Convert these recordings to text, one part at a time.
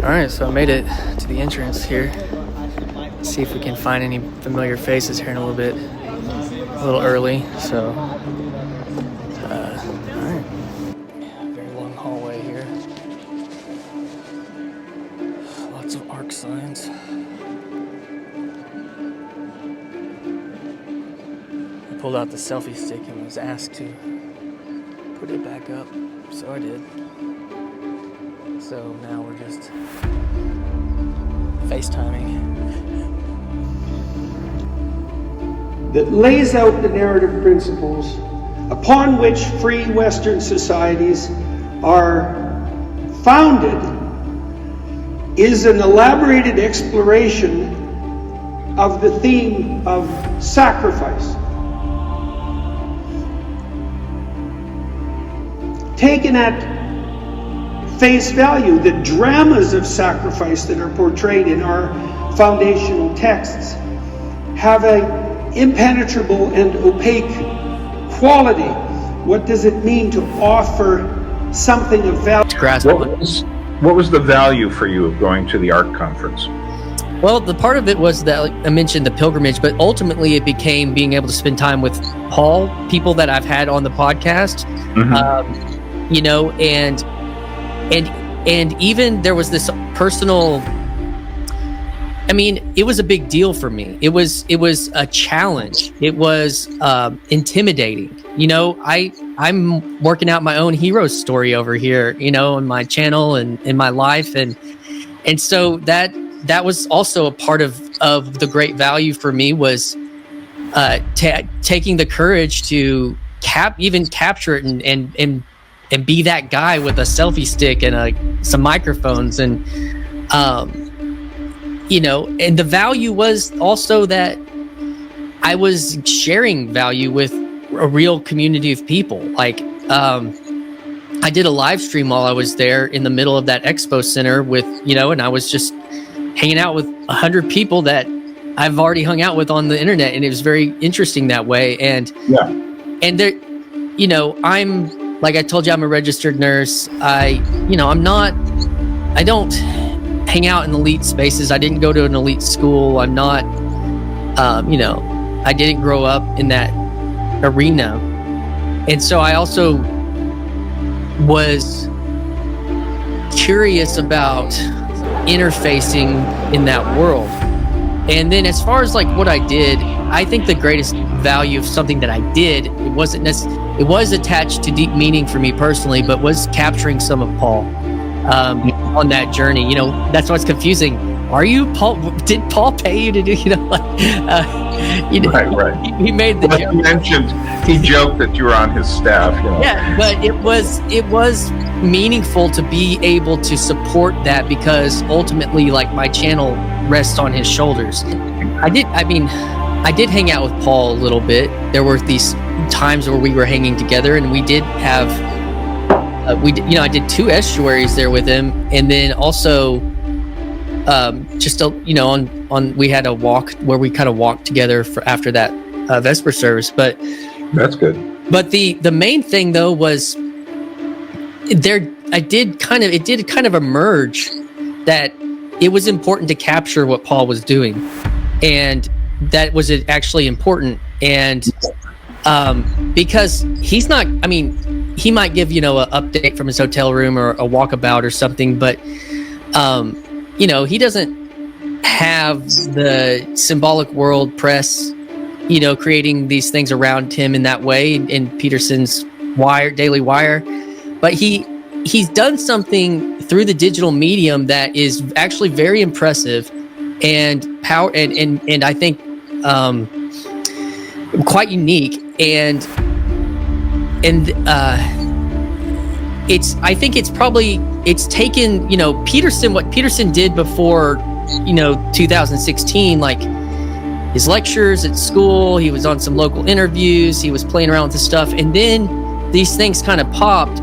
Alright, so I made it to the entrance here. Let's see if we can find any familiar faces here in a little bit. A little early, so... alright. Very long hallway here. Lots of arc signs. I pulled out the selfie stick and was asked to put it back up, so I did. So now we're just FaceTiming. That lays out the narrative principles upon which free Western societies are founded is an elaborated exploration of the theme of sacrifice. Taken at face value, the dramas of sacrifice that are portrayed in our foundational texts have an impenetrable and opaque quality. What does it mean to offer something of value? What was the value for you of going to the ARC conference? Well, the part of it was that, like I mentioned, the pilgrimage, but ultimately it became being able to spend time with Paul, people that I've had on the podcast, and even there was this personal, I mean, it was a big deal for me. It was a challenge. It was intimidating. I'm working out my own hero story over here, on my channel and in my life. And so that was also a part of the great value for me was taking the courage to capture it and be that guy with a selfie stick and some microphones and and the value was also that I was sharing value with a real community of people. Like I did a live stream while I was there in the middle of that expo center with and I was just hanging out with 100 people that I've already hung out with on the internet, and it was very interesting that way. And there, I'm, like I told you, I'm a registered nurse. I don't hang out in elite spaces. I didn't go to an elite school. I'm not, I didn't grow up in that arena. And so I also was curious about interfacing in that world. And then as far as like what I did, I think the greatest value of something that I did, it was attached to deep meaning for me personally, but was capturing some of Paul on that journey. That's what's confusing. Are you Paul? Did Paul pay you to do? Right. He made the joke. He joked that you were on his staff. Yeah, but it was meaningful to be able to support that, because ultimately, like, my channel rests on his shoulders. I did hang out with Paul a little bit. There were these times where we were hanging together, and we did have, I did 2 estuaries there with him, and then also, we had a walk where we kind of walked together after that Vesper service. But that's good. But the main thing though was it did kind of emerge that it was important to capture what Paul was doing, and that was actually important. And because he's not, he might give an update from his hotel room or a walkabout or something, but he doesn't have the symbolic world press creating these things around him in that way in Peterson's Daily Wire. But he's done something through the digital medium that is actually very impressive and and I think quite unique. And it's taken Peterson, what Peterson did before 2016, like his lectures at school, he was on some local interviews, he was playing around with this stuff, and then these things kind of popped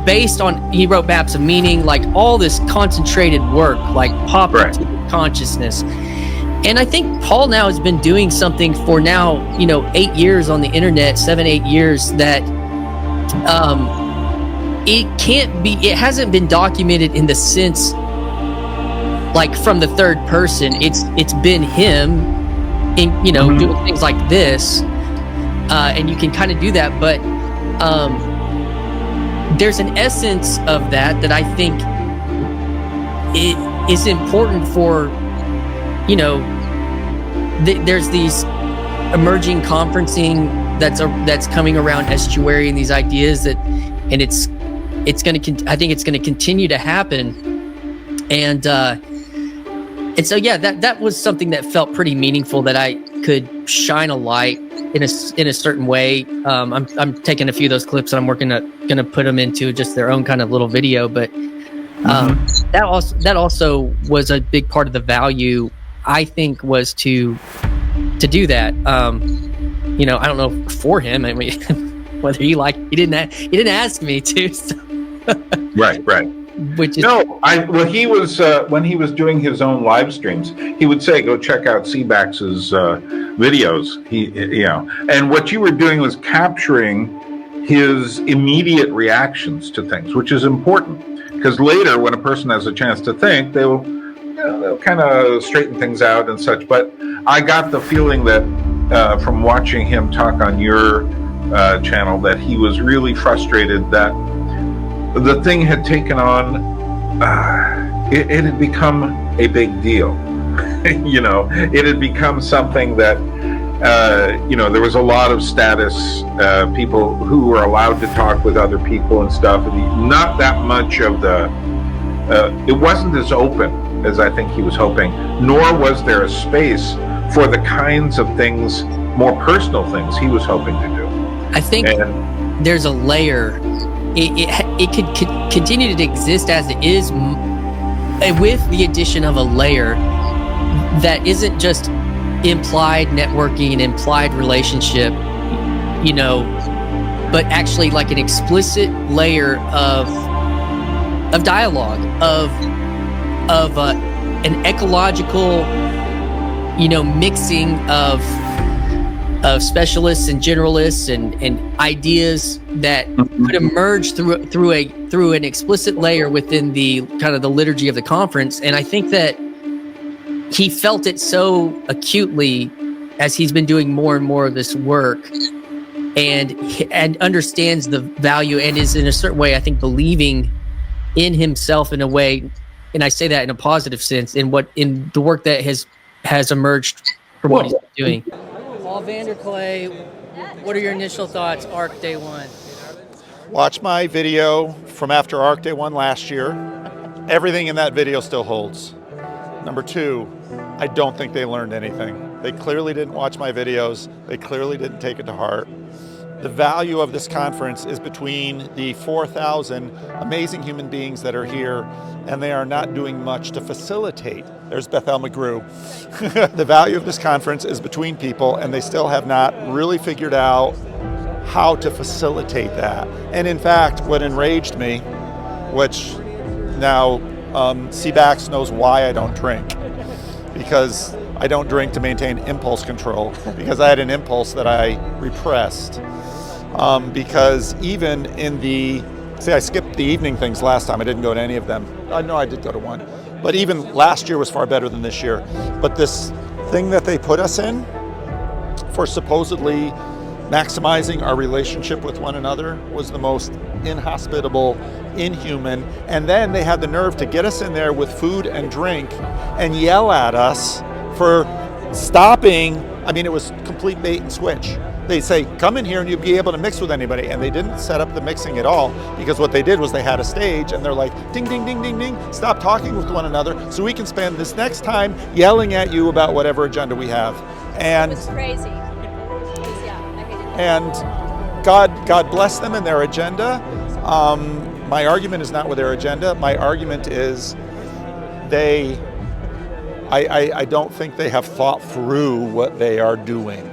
based on, he wrote Maps of Meaning, like all this concentrated work like popped into consciousness. And I think Paul now has been doing something for now 8 years on the internet, 7-8 years, that it hasn't been documented in the sense like from the third person, it's been him in, doing things like this, and you can kind of do that, but there's an essence of that I think it is important for, there's these emerging conferencing that's coming around Estuary and these ideas and it's going to, I think it's going to continue to happen. And so, yeah, that was something that felt pretty meaningful, that I could shine a light in a certain way. I'm taking a few of those clips and I'm going to put them into just their own kind of little video. But that also was a big part of the value, I think, was to do that. I don't know for him. I mean, whether he didn't ask me to. So. Right. Which is he was when he was doing his own live streams, he would say, "Go check out Seabax's videos." And what you were doing was capturing his immediate reactions to things, which is important, because later, when a person has a chance to think, they'll kind of straighten things out and such. But I got the feeling that from watching him talk on your channel, that he was really frustrated that the thing had taken on, it had become a big deal. It had become something that, there was a lot of status, people who were allowed to talk with other people and stuff. And not that much of it wasn't as open as I think he was hoping, nor was there a space for the kinds of things, more personal things he was hoping to do. I think there's a layer. It could continue to exist as it is, with the addition of a layer that isn't just implied networking and implied relationship, but actually like an explicit layer of dialogue, of an ecological, mixing of specialists and generalists and ideas that could emerge through an explicit layer within the kind of the liturgy of the conference. And I think that he felt it so acutely as he's been doing more and more of this work, and understands the value, and is in a certain way, I think, believing in himself in a way, and I say that in a positive sense, in the work that has emerged from what he's been doing. Paul Vanderklay, what are your initial thoughts, ARC Day 1? Watch my video from after ARC Day 1 last year. Everything in that video still holds. Number 2, I don't think they learned anything. They clearly didn't watch my videos. They clearly didn't take it to heart. The value of this conference is between the 4,000 amazing human beings that are here, and they are not doing much to facilitate. There's Bethel McGrew. The value of this conference is between people, and they still have not really figured out how to facilitate that. And in fact, what enraged me, which now Seabax knows why I don't drink, because I don't drink to maintain impulse control, because I had an impulse that I repressed. Because even in I skipped the evening things last time. I didn't go to any of them. No, I did go to one. But even last year was far better than this year. But this thing that they put us in for supposedly maximizing our relationship with one another was the most inhospitable, inhuman. And then they had the nerve to get us in there with food and drink and yell at us for stopping. I mean, it was complete bait and switch. They say, come in here and you'll be able to mix with anybody. And they didn't set up the mixing at all, because what they did was they had a stage and they're like, ding, ding, ding, ding, ding, stop talking with one another so we can spend this next time yelling at you about whatever agenda we have. And it was crazy. Yeah, I hated it. And God bless them and their agenda. My argument is not with their agenda. My argument is I don't think they have thought through what they are doing.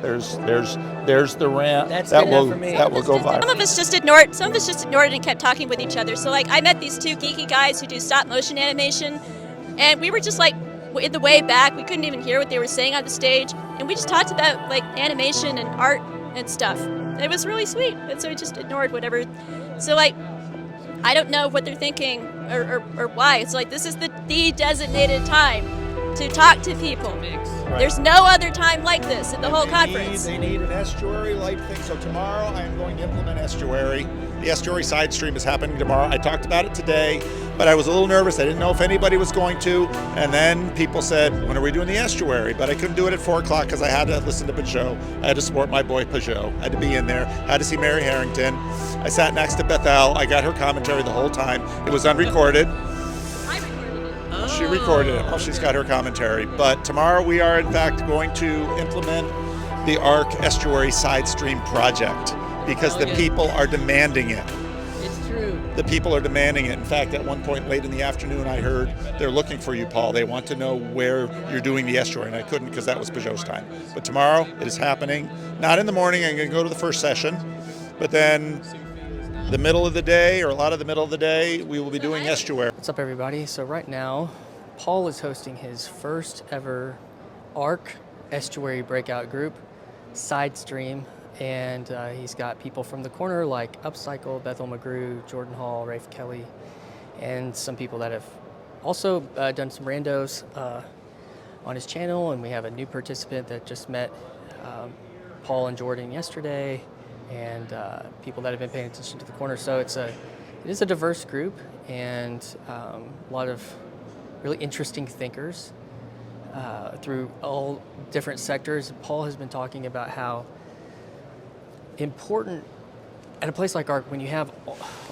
There's the rant that will go viral. Some of us just ignored it and kept talking with each other. So like I met these 2 geeky guys who do stop motion animation, and we were just like in the way back. We couldn't even hear what they were saying on the stage, and we just talked about like animation and art and stuff. It was really sweet, and so we just ignored whatever. So like I don't know what they're thinking or why. It's like, this is the designated time to talk to people. Right. There's no other time like this at the whole conference. They need an estuary-like thing. So tomorrow I am going to implement estuary. The estuary side stream is happening tomorrow. I talked about it today, but I was a little nervous. I didn't know if anybody was going to. And then people said, when are we doing the estuary? But I couldn't do it at 4 o'clock because I had to listen to Peugeot. I had to support my boy Peugeot. I had to be in there. I had to see Mary Harrington. I sat next to Bethel. I got her commentary the whole time. It was unrecorded. I recorded it. She recorded it. Oh, she's got her commentary. But tomorrow we are, in fact, going to implement the ARC Estuary Side Stream project because the people are demanding it. It's true. The people are demanding it. In fact, at one point late in the afternoon, I heard they're looking for you, Paul. They want to know where you're doing the estuary, and I couldn't because that was Peugeot's time. But tomorrow, it is happening. Not in the morning. I'm going to go to the first session, but then the middle of the day, or a lot of the middle of the day, we will be doing estuary. What's up, everybody? So right now, Paul is hosting his first ever ARC Estuary breakout group, side stream, and he's got people from the corner like Upcycle, Bethel McGrew, Jordan Hall, Rafe Kelly, and some people that have also done some randos on his channel, and we have a new participant that just met Paul and Jordan yesterday, and people that have been paying attention to the corner. So it is a diverse group, and a lot of really interesting thinkers through all different sectors. Paul has been talking about how important at a place like ARC, when you have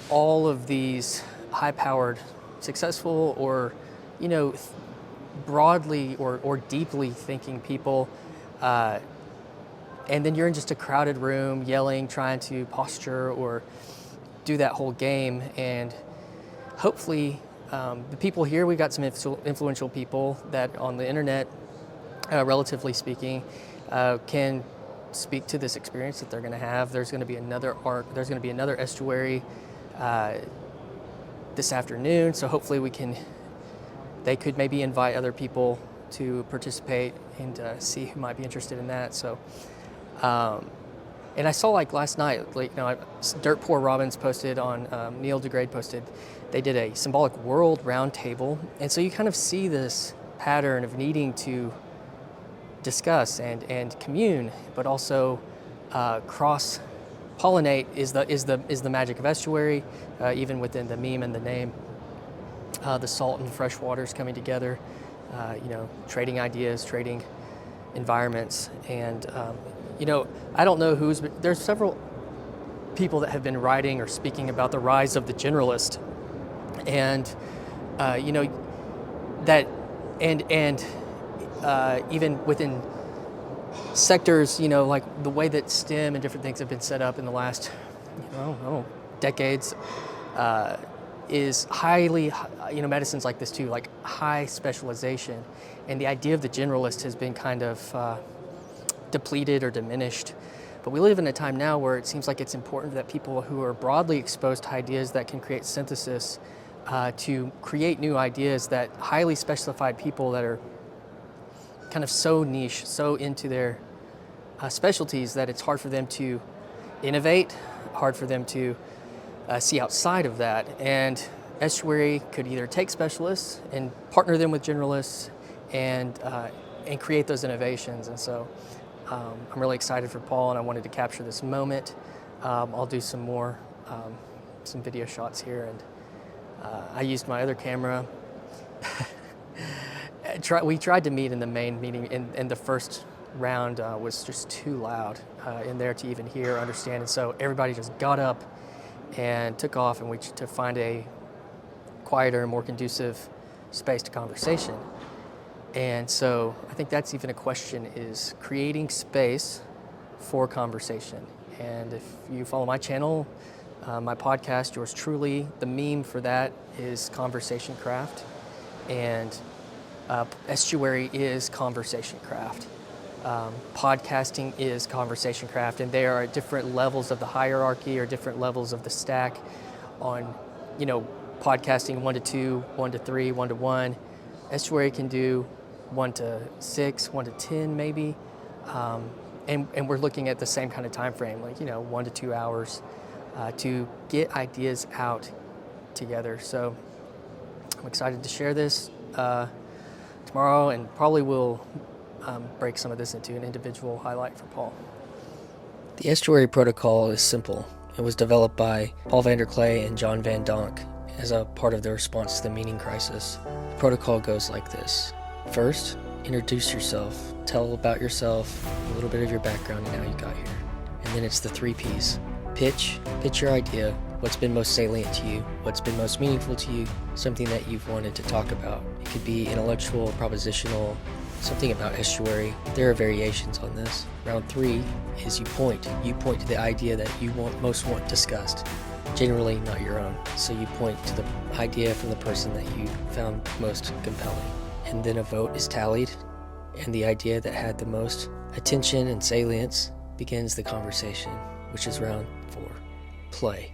all of these high-powered, successful, or broadly or deeply thinking people, and then you're in just a crowded room yelling, trying to posture or do that whole game. And hopefully the people here, we've got some influential people that on the internet, relatively speaking, can speak to this experience that they're going to have. There's going to be another ARC, there's going to be another estuary this afternoon. So hopefully they could maybe invite other people to participate and see who might be interested in that. So, and I saw like last night, Dirt Poor Robbins posted on, Neil deGrade posted, they did a symbolic world roundtable. And so you kind of see this pattern of needing to discuss and commune, but also cross-pollinate is the magic of estuary, even within the meme and the name. The salt and fresh waters coming together, trading ideas, trading environments. And, I don't know but there's several people that have been writing or speaking about the rise of the generalist. And, that, and even within sectors, like the way that STEM and different things have been set up in the last, decades, is highly, medicine's like this too, like high specialization. And the idea of the generalist has been kind of depleted or diminished. But we live in a time now where it seems like it's important that people who are broadly exposed to ideas that can create synthesis, to create new ideas, that highly specified people that are kind of so niche, so into their specialties that it's hard for them to innovate, hard for them to see outside of that. And estuary could either take specialists and partner them with generalists and create those innovations. And so I'm really excited for Paul, and I wanted to capture this moment. I'll do some more, some video shots here, and I used my other camera. We tried to meet in the main meeting, and the first round was just too loud in there to even hear or understand. And so everybody just got up and took off, and to find a quieter and more conducive space to conversation. And so I think that's even a question, is creating space for conversation. And if you follow my channel, my podcast, yours truly, the meme for that is conversation craft. And estuary is conversation craft. Podcasting is conversation craft, and they are at different levels of the hierarchy or different levels of the stack on, podcasting 1 to 2, 1 to 3, 1 to 1. Estuary can do 1 to 6, 1 to 10 maybe. And we're looking at the same kind of time frame, 1 to 2 hours, to get ideas out together. So I'm excited to share this tomorrow, and probably will break some of this into an individual highlight for Paul. The Estuary protocol is simple. It was developed by Paul Vanderklay and John Van Donk as a part of their response to the meaning crisis. The protocol goes like this. First, introduce yourself. Tell about yourself, a little bit of your background and how you got here. And then it's the 3 Ps. Pitch your idea, what's been most salient to you, what's been most meaningful to you, something that you've wanted to talk about. It could be intellectual, propositional, something about Estuary. There are variations on this. Round 3 is you point. You point to the idea that you most want discussed, generally not your own. So you point to the idea from the person that you found most compelling. And then a vote is tallied, and the idea that had the most attention and salience begins the conversation, which is round 4. Play.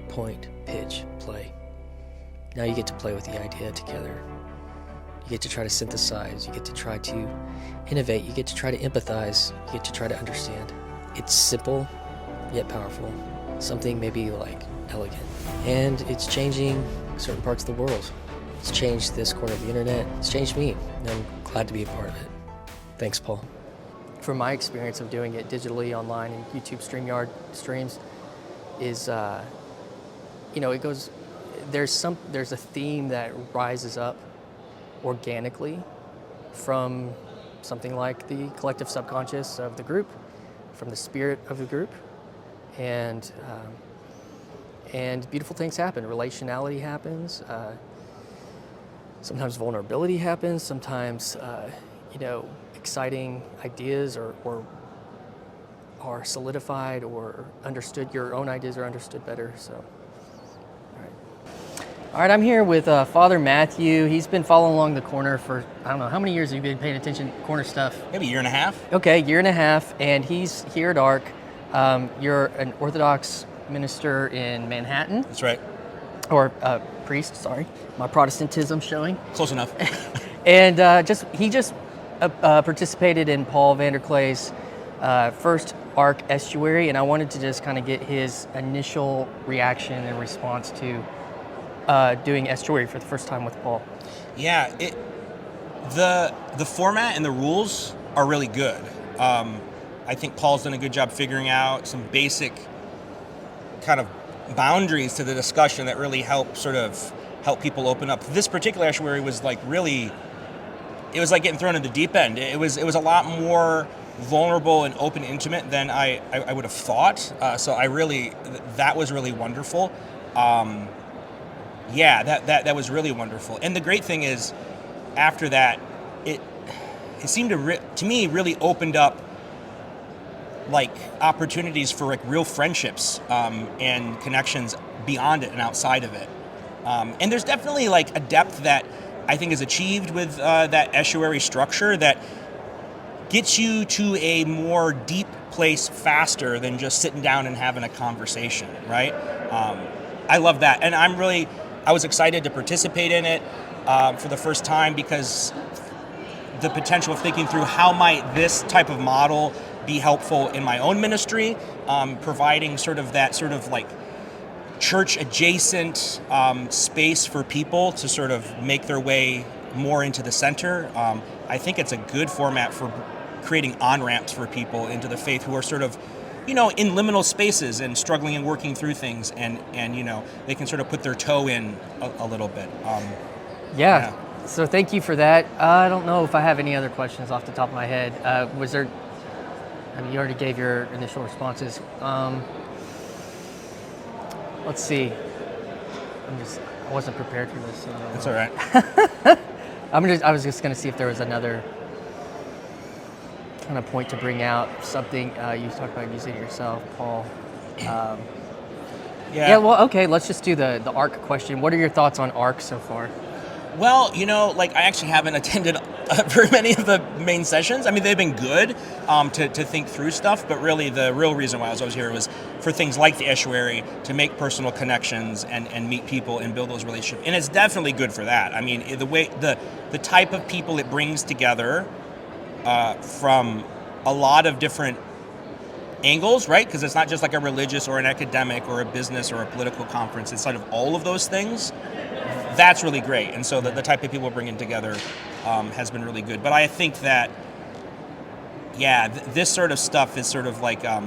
Point, pitch, play. Now you get to play with the idea together. You get to try to synthesize, you get to try to innovate, you get to try to empathize, you get to try to understand. It's simple, yet powerful. Something maybe like elegant. And it's changing certain parts of the world. It's changed this corner of the internet. It's changed me, and I'm glad to be a part of it. Thanks, Paul. From my experience of doing it digitally online and YouTube StreamYard streams is, it goes, there's a theme that rises up organically from something like the collective subconscious of the group, from the spirit of the group, and beautiful things happen. Relationality happens. Sometimes vulnerability happens. Sometimes, exciting ideas are solidified or understood. Your own ideas are understood better. So. All right, I'm here with Father Matthew. He's been following along the corner for, I don't know, how many years have you been paying attention to corner stuff? Maybe a year and a half. Okay, year and a half, and he's here at ARC. You're an Orthodox minister in Manhattan. That's right. Or priest, sorry. My Protestantism showing. Close enough. And he just participated in Paul Vanderklay's first ARC Estuary, and I wanted to just kind of get his initial reaction and response to doing Estuary for the first time with Paul. Yeah, the format and the rules are really good. I think Paul's done a good job figuring out some basic kind of boundaries to the discussion that really help people open up. This particular Estuary was like getting thrown in the deep end. It was a lot more vulnerable and open, intimate than I would have thought. So that was really wonderful. That was really wonderful. And the great thing is, after that, it seemed to me really opened up like opportunities for like real friendships and connections beyond it and outside of it. And there's definitely like a depth that I think is achieved with that Estuary structure that gets you to a more deep place faster than just sitting down and having a conversation, right? I love that. And I was excited to participate in it for the first time because the potential of thinking through how might this type of model be helpful in my own ministry, providing sort of like church adjacent space for people to sort of make their way more into the center. I think it's a good format for creating on-ramps for people into the faith who are sort of, in liminal spaces and struggling and working through things, and they can sort of put their toe in a little bit. Yeah. So thank you for that. I don't know if I have any other questions off the top of my head. Was there? I mean, you already gave your initial responses. Let's see. I wasn't prepared for this. So That's all right. I was just gonna see if there was another kind of point to bring out something. You talked about using it yourself, Paul. Yeah. Well, okay. Let's just do the ARC question. What are your thoughts on ARC so far? Well, I actually haven't attended very many of the main sessions. I mean, they've been good to think through stuff, but really the real reason why I was here was for things like the Estuary, to make personal connections and meet people and build those relationships. And it's definitely good for that. I mean, the type of people it brings together from a lot of different angles, right? Because it's not just like a religious or an academic or a business or a political conference. It's sort of all of those things. That's really great. And so the type of people we're bringing together has been really good. But I think that, this sort of stuff is sort of like, that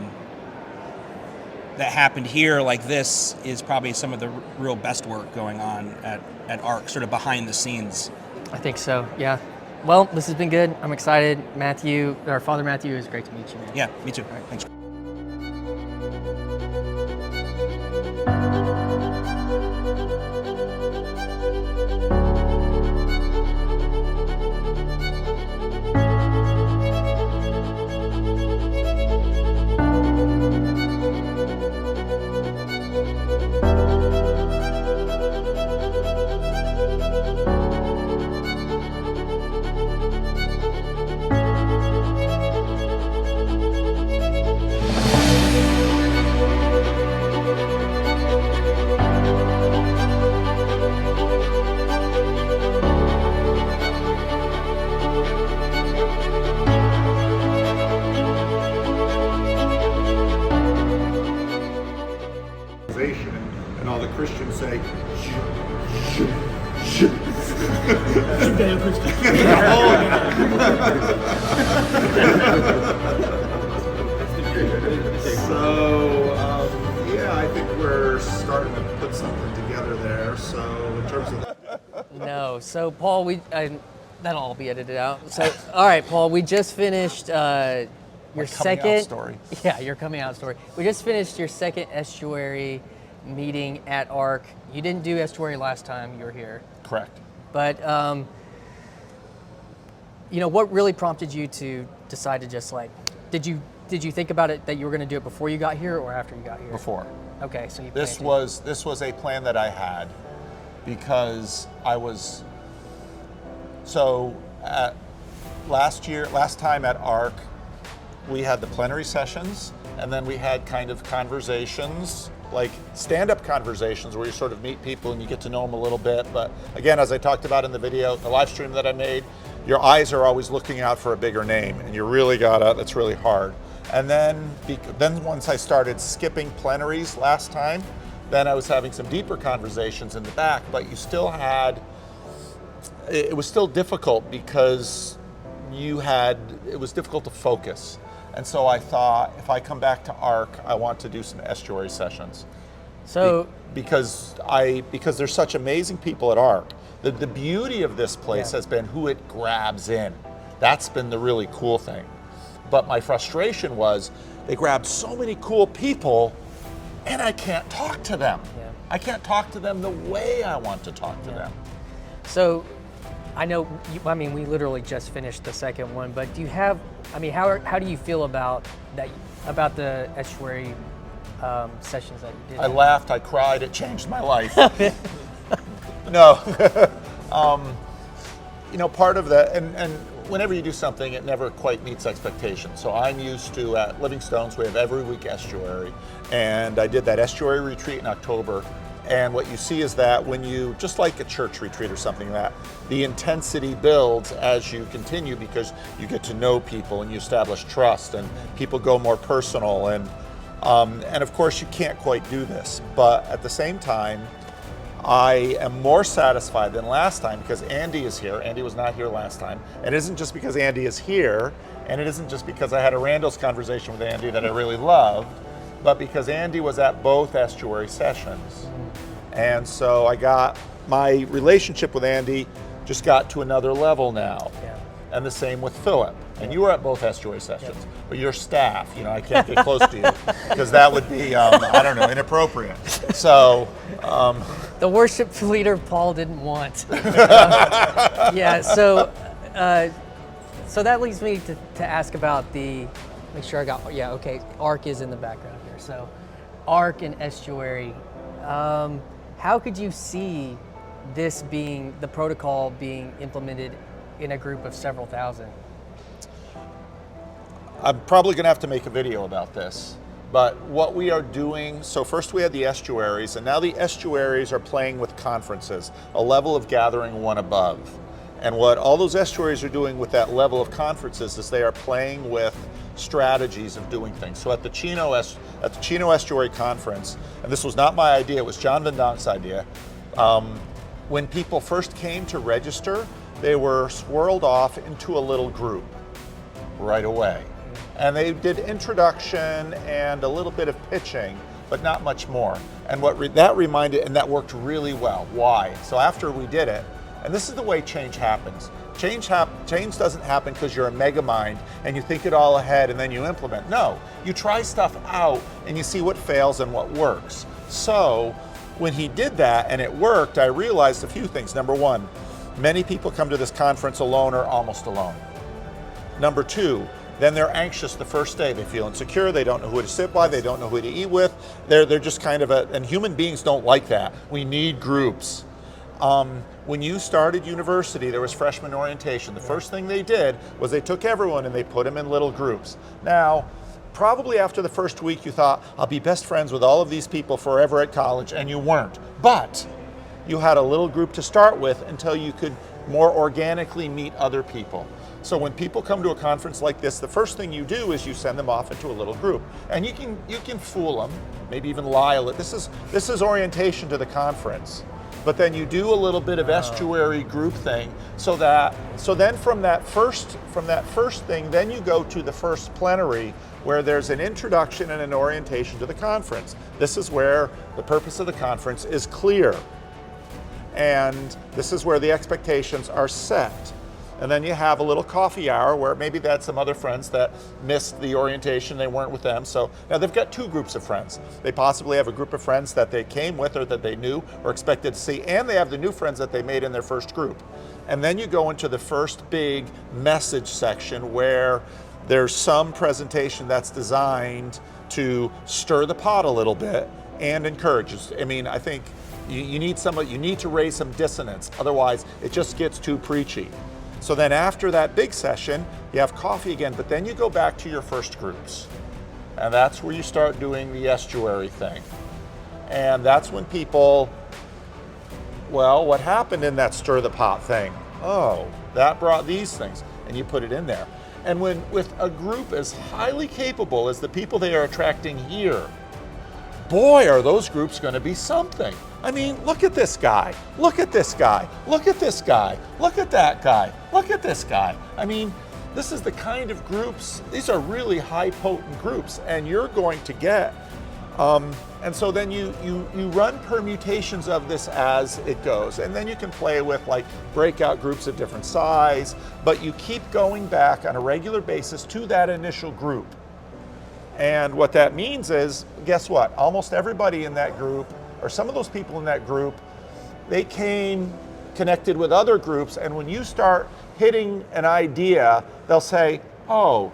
happened here, like this, is probably some of the real best work going on at ARC, sort of behind the scenes. I think so, yeah. Well, this has been good. I'm excited. Matthew, or Father Matthew, it was great to meet you, man. Yeah, me too. All right, thanks. And all the Christians say, I think we're starting to put something together there. So in terms of No, so Paul, that'll all be edited out. So, all right, Paul, we just finished your second story. Yeah, your coming out story. We just finished your second Estuary meeting at ARC. You didn't do Estuary last time you were here. Correct. But what really prompted you to decide to just did you think about it that you were going to do it before you got here or after you got here? Before. Okay, so This was a plan that I had because I was last time at ARC we had the plenary sessions and then we had kind of conversations, like stand-up conversations where you sort of meet people and you get to know them a little bit. But again, as I talked about in the video, the live stream that I made, your eyes are always looking out for a bigger name and you really that's really hard. And then once I started skipping plenaries last time, then I was having some deeper conversations in the back, but you still had, it was still difficult because it was difficult to focus. And so I thought, if I come back to ARC, I want to do some Estuary sessions. So because there's such amazing people at ARC. The beauty of this place has been who it grabs in. That's been the really cool thing. But my frustration was they grabbed so many cool people and I can't talk to them. Yeah. I can't talk to them the way I want to talk to them. So I know, we literally just finished the second one, but do you have, how do you feel about the Estuary sessions that you did? I laughed, I cried, it changed my life. No. Part of that, and whenever you do something, it never quite meets expectations. So I'm used to, at Living Stones, we have every week Estuary, and I did that Estuary retreat in October. And what you see is that when you, just like a church retreat or something like that, the intensity builds as you continue because you get to know people and you establish trust and people go more personal. And of course you can't quite do this, but at the same time, I am more satisfied than last time because Andy is here. Andy was not here last time. And it isn't just because Andy is here, and it isn't just because I had a Randall's conversation with Andy that I really loved, but because Andy was at both Estuary sessions. And so my relationship with Andy just got to another level now. Yeah. And the same with Philip. And you were at both Estuary sessions, but your staff, I can't get close to you because that would be, inappropriate. So. The worship leader Paul didn't want. So that leads me to ask about make sure I got, ARC is in the background here. So ARC and Estuary, how could you see this being, the protocol being implemented in a group of several thousand? I'm probably going to have to make a video about this. But what we are doing, so first we had the estuaries, and now the estuaries are playing with conferences, a level of gathering one above. And what all those estuaries are doing with that level of conferences is they are playing with strategies of doing things. So at the Chino Estuary Conference, and this was not my idea, it was John Van Donk's idea, when people first came to register, they were swirled off into a little group right away. And they did introduction and a little bit of pitching, but not much more. And that reminded, and that worked really well. Why? So after we did it, and this is the way change happens. Change doesn't happen because you're a mega mind and you think it all ahead and then you implement. No, you try stuff out and you see what fails and what works. So when he did that and it worked, I realized a few things. Number one, many people come to this conference alone or almost alone. Number two, then they're anxious the first day. They feel insecure, they don't know who to sit by, they don't know who to eat with. They're just kind of and human beings don't like that. We need groups. When you started university, there was freshman orientation. The first thing they did was they took everyone and they put them in little groups. Now, probably after the first week you thought, I'll be best friends with all of these people forever at college, and you weren't. But you had a little group to start with until you could more organically meet other people. So when people come to a conference like this, the first thing you do is you send them off into a little group. And you can fool them, maybe even lie a little. This is orientation to the conference. But then you do a little bit of estuary group thing so then from that first thing, then you go to the first plenary where there's an introduction and an orientation to the conference. This is where the purpose of the conference is clear. And this is where the expectations are set. And then you have a little coffee hour where maybe they had some other friends that missed the orientation, they weren't with them. So now they've got two groups of friends. They possibly have a group of friends that they came with or that they knew or expected to see, and they have the new friends that they made in their first group. And then you go into the first big message section where there's some presentation that's designed to stir the pot a little bit and encourage. I mean, I think you need to raise some dissonance, otherwise it just gets too preachy. So then after that big session, you have coffee again, but then you go back to your first groups. And that's where you start doing the estuary thing. And that's when people, well, what happened in that stir the pot thing? Oh, that brought these things, and you put it in there. And with a group as highly capable as the people they are attracting here, boy, are those groups going to be something. I mean, look at this guy, look at this guy, look at this guy, look at that guy, look at this guy. I mean, this is the kind of groups, these are really high potent groups, and you're going to get, and so then you run permutations of this as it goes, and then you can play with like breakout groups of different size, but you keep going back on a regular basis to that initial group. And what that means is, guess what? Almost everybody in that group, or some of those people in that group, they came connected with other groups, and when you start hitting an idea, they'll say, oh,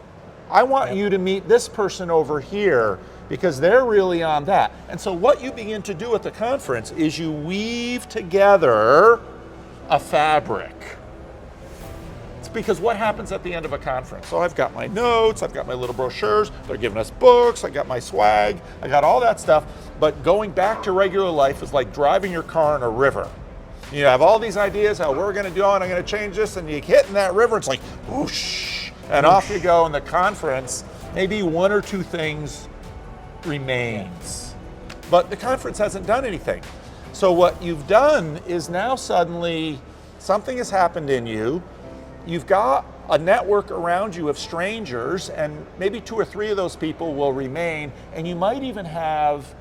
I want you to meet this person over here because they're really on that. And so what you begin to do at the conference is you weave together a fabric. Because what happens at the end of a conference? So I've got my notes, I've got my little brochures, they're giving us books, I got my swag, I got all that stuff. But going back to regular life is like driving your car in a river. You have all these ideas, how we're gonna do it, and I'm gonna change this, and you hit in that river, it's like whoosh, and off you go. In the conference, maybe one or two things remains. But the conference hasn't done anything. So what you've done is now suddenly something has happened in you. You've got a network around you of strangers, and maybe 2 or 3 of those people will remain, and you might even have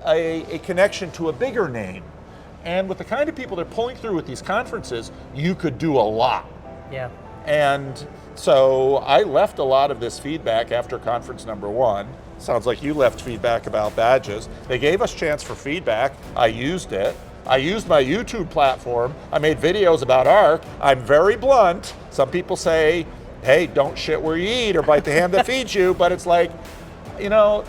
a connection to a bigger name. And with the kind of people they're pulling through with these conferences, you could do a lot. Yeah. And so I left a lot of this feedback after conference number 1. Sounds like you left feedback about badges. They gave us chance for feedback. I used it. I used my YouTube platform. I made videos about ARC. I'm very blunt. Some people say, hey, don't shit where you eat or bite the hand that feeds you. But it's like, you know,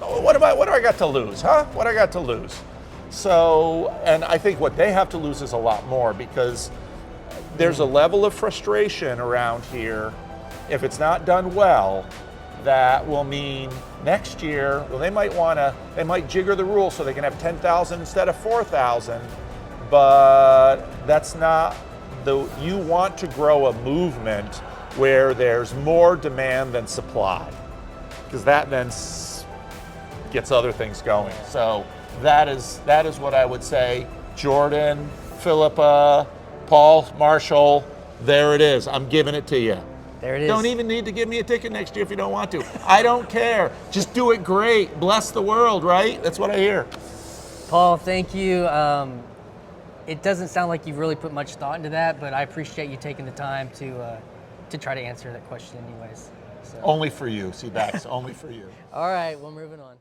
what do I got to lose, huh? What I got to lose? So, and I think what they have to lose is a lot more, because there's a level of frustration around here. If it's not done well, that will mean next year, well, they might jigger the rules so they can have 10,000 instead of 4,000, but that's not you want to grow a movement where there's more demand than supply, because that then gets other things going. So that is what I would say. Jordan, Philippa, Paul, Marshall, there it is. I'm giving it to you. There it is. Don't even need to give me a ticket next year if you don't want to. I don't care. Just do it great. Bless the world, right? That's what I hear. Paul, thank you. It doesn't sound like you've really put much thought into that, but I appreciate you taking the time to try to answer that question anyways. So. Only for you, see, Bax, only for you. All right, well, moving on.